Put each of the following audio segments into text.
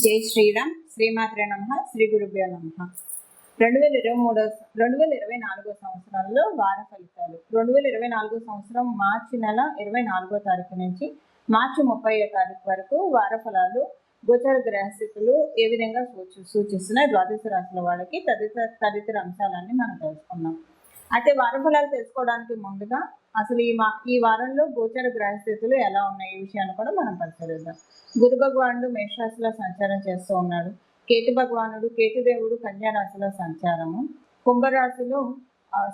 జై శ్రీరామ్. శ్రీమాత్రే నమః. శ్రీ గురుభ్యో నమః. 2024 సంవత్సరంలో వార ఫలితాలు. 2024 సంవత్సరం మార్చి నెల 24వ తారీఖు నుంచి మార్చి 30వ తారీఖు వరకు వార ఫలాలు గోచర గ్రహస్థితులు ఏ విధంగా సూచిస్తున్నాయి ద్వాదశ రాశుల వాళ్ళకి తదితర అంశాలన్నీ మనం తెలుసుకున్నాం. అయితే వార ఫలాలు తెలుసుకోవడానికి ముందుగా అసలు ఈ వారంలో గోచర గ్రహస్థితులు ఎలా ఉన్నాయి ఈ విషయాన్ని కూడా మనం పరిశీలిద్దాం. గురు భగవానుడు మేషరాశిలో సంచారం చేస్తూ ఉన్నాడు. కేతుదేవుడు కన్యా రాశిలో సంచారము. కుంభరాశిలో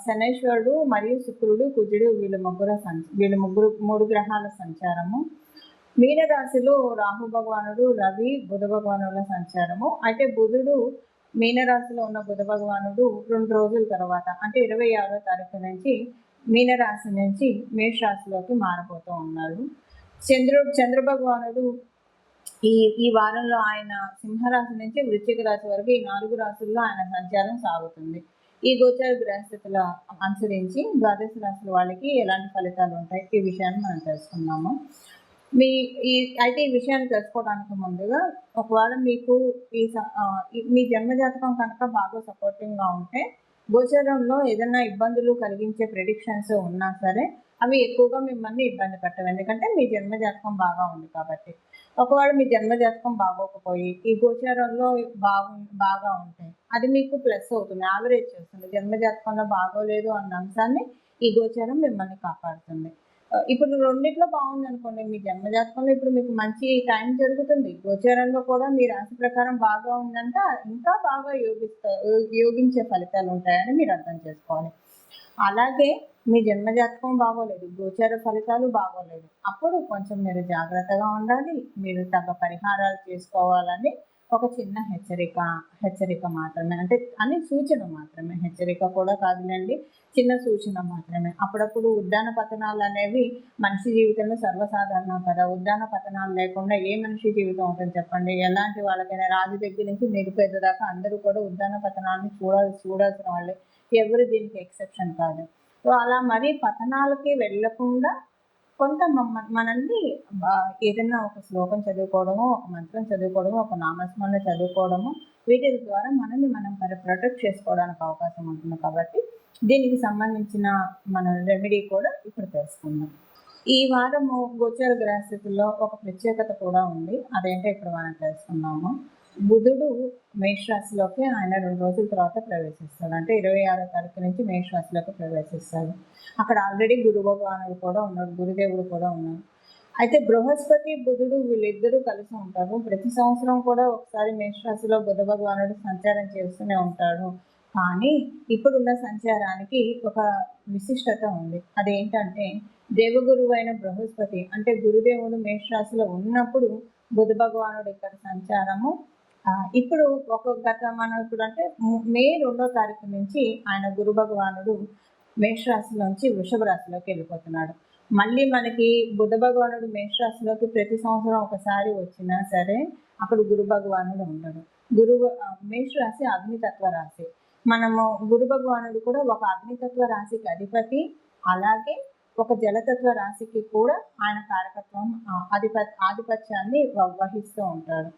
శనైశ్వరుడు మరియు శుక్రుడు కుజుడు వీళ్ళ మూడు గ్రహాల సంచారము. మీనరాశిలో రాహు భగవానుడు రవి బుధ భగవానుల సంచారము. అయితే బుధుడు మీనరాశిలో ఉన్న బుధ భగవానుడు 2 రోజుల తర్వాత అంటే 26వ తారీఖు నుంచి మీనరాశి నుంచి మేషరాశిలోకి మారబోతూ ఉన్నాడు. చంద్ర భగవానుడు ఈ వారంలో ఆయన సింహరాశి నుంచి వృశ్చిక రాశి వరకు ఈ 4 రాశుల్లో ఆయన సంచారం సాగుతుంది. ఈ గోచర గ్రహస్థితుల అనుసరించి ద్వాదశ రాశుల వాళ్ళకి ఎలాంటి ఫలితాలు ఉంటాయి ఈ విషయాన్ని మనం తెలుసుకున్నాము. అయితే ఈ విషయాన్ని తెలుసుకోవడానికి ముందుగా ఒకవేళ మీకు మీ జన్మజాతకం కనుక బాగా సపోర్టింగ్గా ఉంటే గోచరంలో ఏదైనా ఇబ్బందులు కలిగించే ప్రెడిక్షన్స్ ఉన్నా సరే అవి ఎక్కువగా మిమ్మల్ని ఇబ్బంది పెట్టవు, ఎందుకంటే మీ జన్మజాతకం బాగా ఉంది కాబట్టి. ఒకవేళ మీ జన్మజాతకం బాగోకపోయి ఈ గోచారంలో బాగా ఉంటాయి, అది మీకు ప్లస్ అవుతుంది, యావరేజ్ చేస్తుంది. జన్మజాతకంలో బాగోలేదు అన్న అంశాన్ని ఈ గోచారం మిమ్మల్ని కాపాడుతుంది. ఇప్పుడు రెండిట్లో బాగుంది అనుకోండి, మీ జన్మజాతకంలో ఇప్పుడు మీకు మంచి టైం జరుగుతుంది, గోచారంలో కూడా మీ రాశి ప్రకారం బాగా ఉందంటే ఇంకా బాగా యోగించే ఫలితాలు ఉంటాయని మీరు అర్థం చేసుకోవాలి. అలాగే మీ జన్మజాతకం బాగోలేదు, గోచార ఫలితాలు బాగోలేదు, అప్పుడు కొంచెం మీరు జాగ్రత్తగా ఉండాలి. మీరు తగ్గ పరిహారాలు చేసుకోవాలని ఒక చిన్న హెచ్చరిక మాత్రమే, అంటే అని సూచన మాత్రమే, హెచ్చరిక కూడా కాదులేండి, చిన్న సూచన మాత్రమే. అప్పుడప్పుడు ఉద్దాన పతనాలు అనేవి మనిషి జీవితంలో సర్వసాధారణం కదా. ఉద్దాన పతనాలు లేకుండా ఏ మనిషి జీవితం ఉంటుంది చెప్పండి? ఎలాంటి వాళ్ళకైనా రాజు దగ్గర నుంచి నిరుపేద దాకా అందరూ కూడా ఉద్దాన పతనాన్ని చూడాల్సిన వాళ్ళే, ఎవరు దీనికి ఎక్సెప్షన్ కాదు. సో అలా మరీ పతనాలకి వెళ్ళకుండా కొంత మనల్ని ఏదైనా ఒక శ్లోకం చదువుకోవడము, ఒక మంత్రం చదువుకోవడము, ఒక నామస్మరణ చదువుకోవడము, వీటి ద్వారా మనల్ని మనం ప్రొటెక్ట్ చేసుకోవడానికి అవకాశం ఉంటుంది. కాబట్టి దీనికి సంబంధించిన మన రెమెడీ కూడా ఇప్పుడు తెలుసుకుందాం. ఈ వారము గోచర గ్రహస్థితుల్లో ఒక ప్రత్యేకత కూడా ఉంది, అదేంటో ఇప్పుడు మనం తెలుసుకున్నాము. బుధుడు మేషరాశిలోకి ఆయన 2 రోజుల తర్వాత ప్రవేశిస్తాడు, అంటే 26వ తారీఖు నుంచి మేషరాశిలోకి ప్రవేశిస్తాడు. అక్కడ ఆల్రెడీ గురు భగవానుడు కూడా ఉన్నాడు, గురుదేవుడు కూడా ఉన్నాడు. అయితే బృహస్పతి బుధుడు వీళ్ళిద్దరూ కలిసి ఉంటారు. ప్రతి సంవత్సరం కూడా ఒకసారి మేషరాశిలో బుధ భగవానుడు సంచారం చేస్తూనే ఉంటాడు. కానీ ఇప్పుడున్న సంచారానికి ఒక విశిష్టత ఉంది. అదేంటంటే దేవగురువు అయిన బృహస్పతి అంటే గురుదేవుడు మేషరాశిలో ఉన్నప్పుడు బుధ భగవానుడు ఇక్కడ సంచారము. ఇప్పుడు మనం ఇప్పుడు అంటే మే 2వ తారీఖు నుంచి ఆయన గురు భగవానుడు మేషరాశిలోంచి వృషభ రాశిలోకి వెళ్ళిపోతున్నాడు. మళ్ళీ మనకి బుధ భగవానుడు మేషరాశిలోకి ప్రతి సంవత్సరం ఒకసారి వచ్చినా సరే అప్పుడు గురు భగవానుడు ఉండడు. మేషరాశి అగ్నితత్వ రాశి. మనము గురు భగవానుడు కూడా ఒక అగ్నితత్వ రాశికి అధిపతి, అలాగే ఒక జలతత్వ రాశికి కూడా ఆయన కారకత్వం ఆధిపత్యాన్ని వహిస్తూ ఉంటాడు.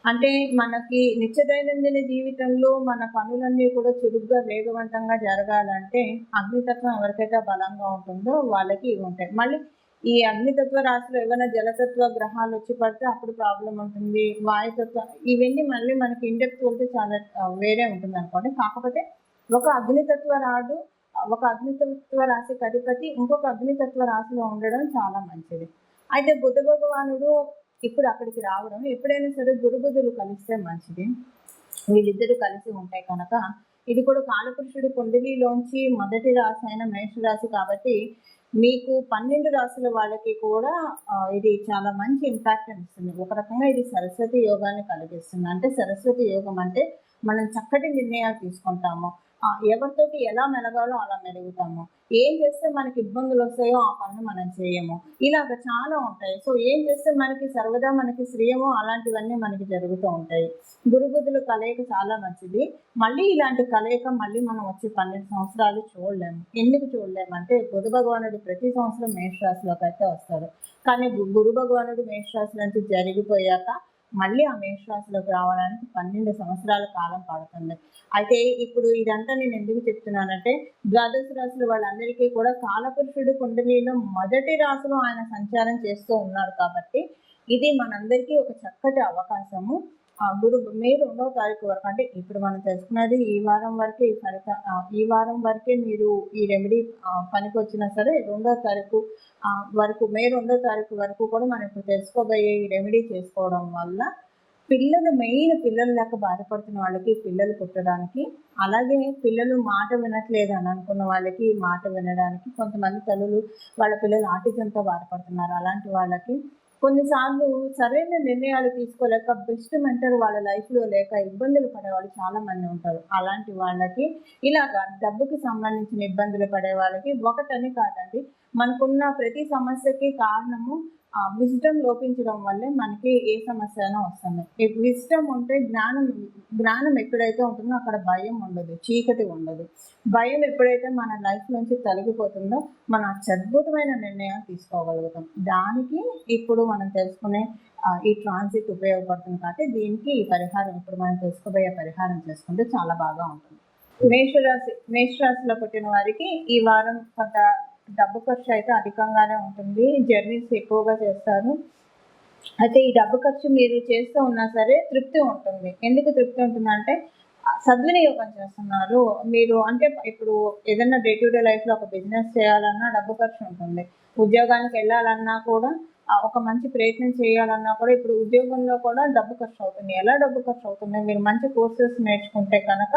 అంటే మనకి నిత్య దైనందిన జీవితంలో మన పనులన్నీ కూడా చురుగ్గా వేగవంతంగా జరగాలంటే అగ్నితత్వం ఎవరికైతే బలంగా ఉంటుందో వాళ్ళకి ఇవి ఉంటాయి. మళ్ళీ ఈ అగ్నితత్వ రాశిలో ఏమైనా జలతత్వ గ్రహాలు వచ్చి పడితే అప్పుడు ప్రాబ్లం ఉంటుంది. వాయుతత్వ ఇవన్నీ మళ్ళీ మనకి ఇండెప్త్ వెళ్తే చాలా వేరే ఉంటుంది అనుకోండి. కాకపోతే ఒక అగ్నితత్వ రాశికి అధిపతి ఇంకొక అగ్నితత్వ రాశిలో ఉండడం చాలా మంచిది. అయితే బుధ భగవానుడు ఇప్పుడు అక్కడికి రావడం, ఎప్పుడైనా సరే గురు బుధులు కలిస్తే మంచిది. వీళ్ళిద్దరూ కలిసి ఉంటాయి కనుక ఇది కూడా కాలపురుషుడి కుండలిలోంచి మొదటి రాశి అయిన మేషరాశి కాబట్టి మీకు 12 రాశుల వాళ్ళకి కూడా ఇది చాలా మంచి ఇంపాక్ట్ ఇస్తుంది. ఒక రకంగా ఇది సరస్వతి యోగాన్ని కలిగిస్తుంది. అంటే సరస్వతి యోగం అంటే మనం చక్కటి నిర్ణయాలు తీసుకుంటాము, ఎవరితోటి ఎలా మెలగాలో అలా మెలుగుతాము, ఏం చేస్తే మనకి ఇబ్బందులు వస్తాయో ఆ పనులు మనం చేయము, ఇలాగ చాలా ఉంటాయి. సో ఏం చేస్తే మనకి సర్వదా మనకి శ్రేయమో అలాంటివన్నీ మనకి జరుగుతూ ఉంటాయి. గురుబుద్ధుల కలయిక చాలా మంచిది. మళ్ళీ ఇలాంటి కలయిక మళ్ళీ మనం వచ్చి 12 సంవత్సరాలు చూడలేము. ఎందుకు చూడలేము అంటే బుధ భగవానుడు ప్రతి సంవత్సరం మేషరాశిలోకి అయితే వస్తాడు. కానీ గురు భగవానుడు మేషరాశి నుంచి జరిగిపోయాక మళ్ళీ ఆ మేషరాశిలోకి రావడానికి 12 సంవత్సరాల కాలం పడుతుంది. అయితే ఇప్పుడు ఇదంతా నేను ఎందుకు చెప్తున్నానంటే, ద్వాదశ రాశుల వాళ్ళందరికీ కూడా కాలపురుషుడు కుండలిలో మొదటి రాశిలో ఆయన సంచారం చేస్తూ ఉన్నాడు కాబట్టి, ఇది మనందరికీ ఒక చక్కటి అవకాశము. మే 2వ తారీఖు వరకు, అంటే ఇప్పుడు మనం తెలుసుకున్నది ఈ వారం వరకే, ఈ వారం వరకే మీరు ఈ రెమెడీ పనికొచ్చినా సరే, 2వ తారీఖు వరకు, మే 2వ తారీఖు వరకు కూడా మనం ఇప్పుడు తెలుసుకోబోయే ఈ రెమెడీ చేసుకోవడం వల్ల పిల్లలు లేక బాధపడుతున్న వాళ్ళకి పిల్లలు పుట్టడానికి, అలాగే పిల్లలు మాట వినట్లేదు అని అనుకున్న వాళ్ళకి మాట వినడానికి, కొంతమంది తల్లులు వాళ్ళ పిల్లలు ఆటిజంతో బాధపడుతున్నారు, అలాంటి వాళ్ళకి కొన్నిసార్లు సరైన నిర్ణయాలు తీసుకోలేక బెస్ట్ మెంటర్ వాళ్ళ లైఫ్లో లేక ఇబ్బందులు పడేవాళ్ళు చాలా మంది ఉంటారు. అలాంటి వాళ్ళకి ఇలాగా డబ్బుకి సంబంధించిన ఇబ్బందులు పడే వాళ్ళకి ఒకటని కాదండి, మనకున్న ప్రతి సమస్యకి కారణము విజ్డమ్ లోపించడం వల్లే మనకి ఏ సమస్య అయినా వస్తుంది. విజ్డమ్ ఉంటే జ్ఞానం ఎక్కడైతే ఉంటుందో అక్కడ భయం ఉండదు, చీకటి ఉండదు. భయం ఎప్పుడైతే మన లైఫ్ నుంచి తొలగిపోతుందో మనం అద్భుతమైన నిర్ణయాలు తీసుకోగలుగుతాం. దానికి ఇప్పుడు మనం తెలుసుకునే ఈ ట్రాన్సిట్ ఉపయోగపడుతుంది కాబట్టి దీనికి ఈ పరిహారం, ఇప్పుడు మనం తెలుసుకోబోయే పరిహారం చేసుకుంటే చాలా బాగా ఉంటుంది. మేషరాశిలో పుట్టిన వారికి ఈ వారం కొంత డబ్బు ఖర్చు అయితే అధికంగానే ఉంటుంది. జర్నీస్ ఎక్కువగా చేస్తారు. అయితే ఈ డబ్బు ఖర్చు మీరు చేస్తూ ఉన్నా సరే తృప్తి ఉంటుంది. ఎందుకు తృప్తి ఉంటుందంటే సద్వినియోగం చేస్తున్నారు మీరు. అంటే ఇప్పుడు ఏదైనా డే టు డే లైఫ్లో ఒక బిజినెస్ చేయాలన్నా డబ్బు ఖర్చు ఉంటుంది. ఉద్యోగానికి వెళ్ళాలన్నా కూడా ఒక మంచి ప్రయత్నం చేయాలన్నా కూడా ఇప్పుడు ఉద్యోగంలో కూడా డబ్బు ఖర్చు అవుతుంది. ఎలా డబ్బు ఖర్చు అవుతుంది? మీరు మంచి కోర్సెస్ నేర్చుకుంటే కనుక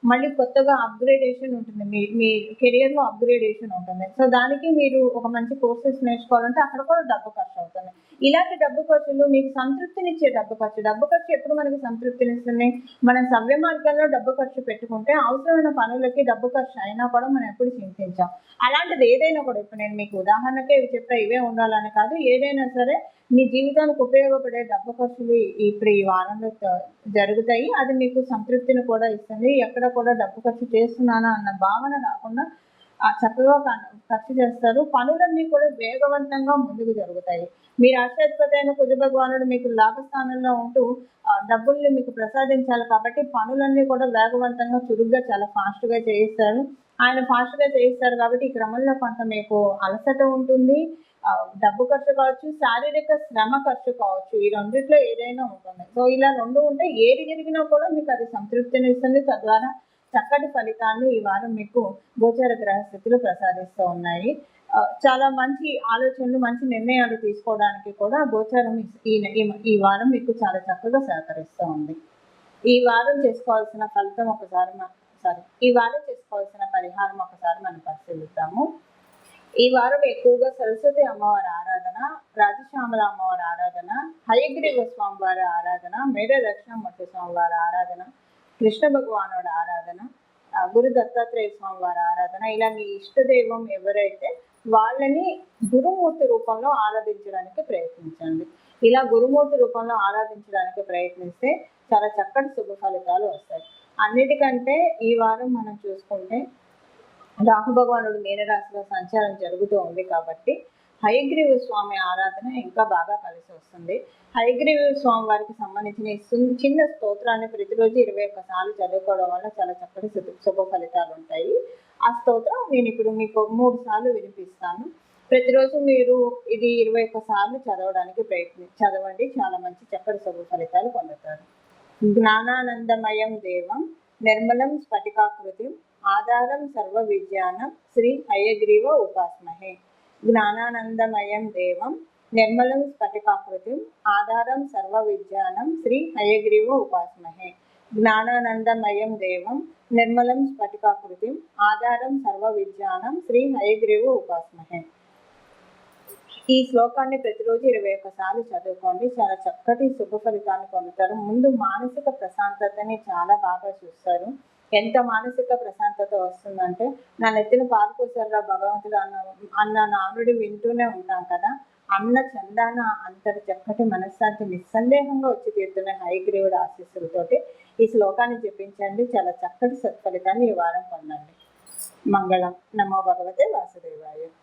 మళ్ళీ కొత్తగా అప్గ్రేడేషన్ ఉంటుంది, మీ కెరియర్లో అప్గ్రేడేషన్ ఉంటుంది. సో దానికి మీరు ఒక మంచి కోర్సెస్ నేర్చుకోవాలంటే అక్కడ కూడా డబ్బు ఖర్చు అవుతుంది. ఇలాంటి డబ్బు ఖర్చులు మీకు సంతృప్తినిచ్చే డబ్బు ఖర్చు ఎప్పుడు మనకి సంతృప్తినిస్తుంది? మనం సవ్య మార్గంలో డబ్బు ఖర్చు పెట్టుకుంటే అవసరమైన పనులకి డబ్బు ఖర్చు అయినా కూడా మనం ఎప్పుడు చింతించాం. అలాంటిది ఏదైనా కూడా, ఇప్పుడు నేను మీకు ఉదాహరణకే ఇవి చెప్పా, ఇవే ఉండాలని కాదు, ఏదైనా సరే మీ జీవితానికి ఉపయోగపడే డబ్బు ఖర్చులు ఇప్పుడు ఈ వారంలో జరుగుతాయి. అది మీకు సంతృప్తిని కూడా ఇస్తుంది. ఎక్కడ కూడా డబ్బు ఖర్చు చేస్తున్నానా అన్న భావన రాకుండా చక్కగా ఖర్చు చేస్తారు. పనులన్నీ కూడా వేగవంతంగా ముందుకు జరుగుతాయి. మీ రాష్ట్రాధిపతి అయిన కుజ భగవానుడు మీకు లాభస్థానంలో ఉంటూ డబ్బుల్ని మీకు ప్రసాదించాలి కాబట్టి పనులన్నీ కూడా వేగవంతంగా, చురుగ్గా, చాలా ఫాస్ట్గా చేయిస్తారు. ఆయన ఫాస్ట్గా చేయిస్తారు కాబట్టి ఈ క్రమంలో కొంత మీకు అలసట ఉంటుంది. డబ్బు ఖర్చు కావచ్చు, శారీరక శ్రమ ఖర్చు కావచ్చు, ఈ రెండిట్లో ఏదైనా ఉంటుంది. సో ఇలా రెండు ఉంటే ఏది జరిగినా కూడా మీకు అది సంతృప్తిని ఇస్తుంది. తద్వారా చక్కటి ఫలితాన్ని ఈ వారం మీకు గోచార గ్రహస్థితులు ప్రసాదిస్తూ ఉన్నాయి. చాలా మంచి ఆలోచనలు, మంచి నిర్ణయాలు తీసుకోవడానికి కూడా గోచారం ఈ వారం మీకు చాలా చక్కగా సహకరిస్తూ ఉంది. ఈ వారం చేసుకోవాల్సిన పరిహారం ఒకసారి మనం పరిశీలిద్దాము. ఈ వారం ఎక్కువగా సరస్వతి అమ్మవారి ఆరాధన, రాజశ్యామల అమ్మవారి ఆరాధన, హయగ్రీవ స్వామివారి ఆరాధన, మేడ దక్షిణామూర్తి స్వామివారి ఆరాధన, కృష్ణ భగవానుడి ఆరాధన, గురు దత్తాత్రేయ స్వామివారి ఆరాధన, ఇలా మీ ఇష్టదైవం ఎవరైతే వాళ్ళని గురుమూర్తి రూపంలో ఆరాధించడానికి ప్రయత్నించండి. ఇలా గురుమూర్తి రూపంలో ఆరాధించడానికి ప్రయత్నిస్తే చాలా చక్కటి శుభ ఫలితాలు వస్తాయి. అన్నిటికంటే ఈ వారం మనం చూసుకుంటే రాహు భగవానుడు మీనరాశిలో సంచారం జరుగుతూ ఉంది కాబట్టి హయగ్రీవ స్వామి ఆరాధన ఇంకా బాగా కలిసి వస్తుంది. హయగ్రీవ స్వామి వారికి సంబంధించిన చిన్న స్తోత్రాన్ని ప్రతిరోజు 21 సార్లు చదువుకోవడం వల్ల చాలా చక్కటి శుభ ఫలితాలు ఉంటాయి. ఆ స్తోత్రం నేను ఇప్పుడు మీకు 3 సార్లు వినిపిస్తాను. ప్రతిరోజు మీరు ఇది 21 సార్లు చదవడానికి చదవండి. చాలా మంచి చక్కటి శుభ ఫలితాలు పొందుతారు. జ్ఞానానందమయం దేవం నిర్మలం స్ఫటికాకృతిం ఆధారం సర్వ విజ్ఞానం శ్రీ హయగ్రీవ ఉపాస్మహే. జ్ఞానానందమయం దేవం నిర్మలం స్ఫటికాకృతిం ఆధారం సర్వ విజ్ఞానం శ్రీ హయగ్రీవ ఉపాస్మహే. జ్ఞానానందమయం దేవం నిర్మలం స్ఫటికాకృతిం ఆధారం సర్వ విజ్ఞానం శ్రీ హయగ్రీవ ఉపాస్మహే. ఈ శ్లోకాన్ని ప్రతిరోజు 21 సార్లు చదువుకోండి. చాలా చక్కటి శుభ ఫలితాన్ని పొందుతారు. ముందు మానసిక ప్రశాంతతని చాలా బాగా చూస్తారు. ఎంత మానసిక ప్రశాంతత వస్తుందంటే, నా నెత్తిన పాలు పోసారా భగవంతుడు అన్న నానుడి వింటూనే ఉంటాం కదా, అన్న చందాన అంతటి చక్కటి మనశ్శాంతి నిస్సందేహంగా వచ్చి తీరుతున్న హయగ్రీవుడి ఆశీస్సులతోటి ఈ శ్లోకాన్ని జపించండి. చాలా చక్కటి సత్ఫలితాన్ని ఈ వారం పొందండి. మంగళం. నమో భగవతే వాసుదేవాయ.